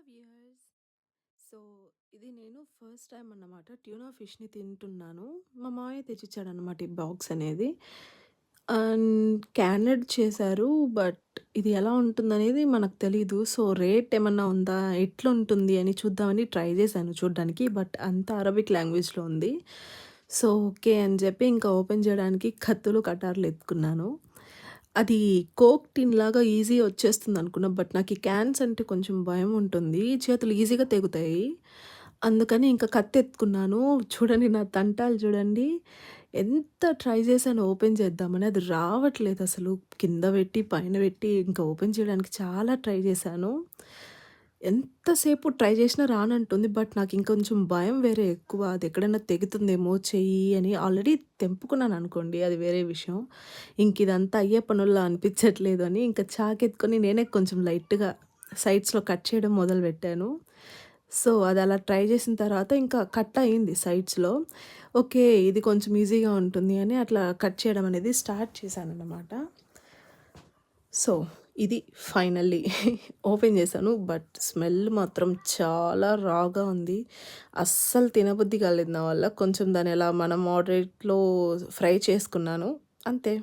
Viewers. So, ఇది నేను first time అన్నమాట ట్యూనా ఫిష్‌ని తింటున్నాను. మా మామయ్య తెచ్చిచ్చాడనమాట ఈ బాక్స్ అనేది. క్యానెడ్ చేశారు. బట్ ఇది ఎలా ఉంటుందనేది మనకు తెలీదు. సో, రేట్ ఏమన్నా ఉందా? ఎట్లుంటుంది అని చూద్దామని ట్రై చేశాను చూడ్డానికి. బట్ అంతా అరబిక్ లాంగ్వేజ్‌లో ఉంది. సో, ఓకే అని చెప్పి ఇంకా ఓపెన్ చేయడానికి కత్తులు, కటార్లు ఎత్తుకున్నాను. అది కోక్ టిన్‌లాగా ఈజీ వచ్చేస్తుందనుకున్నా. బట్ నాకు ఈ క్యాన్స్ అంటే కొంచెం భయం ఉంటుంది. చేతులు ఈజీగా తెగుతాయి. అందుకని ఇంకా కత్తెత్తుకున్నాను. చూడండి నా తంటాలు చూడండి. ఎంత ట్రై చేశానో ఓపెన్ చేద్దామని అది రావట్లేదసలు. కింద పెట్టి, పైన పెట్టి ఇంకా ఓపెన్ చేయడానికి చాలా ట్రై చేశాను. ఎంతసేపు ట్రై చేసినా రానంటుంది. బట్ నాకు ఇంకొంచెం భయం వేరే ఎక్కువ. అది ఎక్కడైనా తెగుతుందేమో చెయ్యి అని ఆల్రెడీ తెంపుకున్నాననుకోండి అది వేరే విషయం. ఇంకిదంతా అయ్యే పనుల్లా అనిపించట్లేదు అని ఇంకా చాకెత్తుకొని నేనే కొంచెం లైట్‌గా సైడ్స్‌లో కట్ చేయడం మొదలుపెట్టాను. సో, అదలా ట్రై చేసిన తర్వాత ఇంకా కట్ అయింది సైడ్స్‌లో. ఓకే. ఇది కొంచెం ఈజీగా ఉంటుంది అని అట్లా కట్ చేయడం అనేది స్టార్ట్ చేశానన్నమాట. సో, ఇది ఫైనల్లీ ఓపెన్ చేశాను. బట్ స్మెల్ మాత్రం చాలా రాగా ఉంది. అస్సలు తినబుద్ధి కాలేదు నా వల్ల. కొంచెం దాన్ని అలా మనం మోడరేట్‌లో ఫ్రై చేసుకున్నాను. అంతే.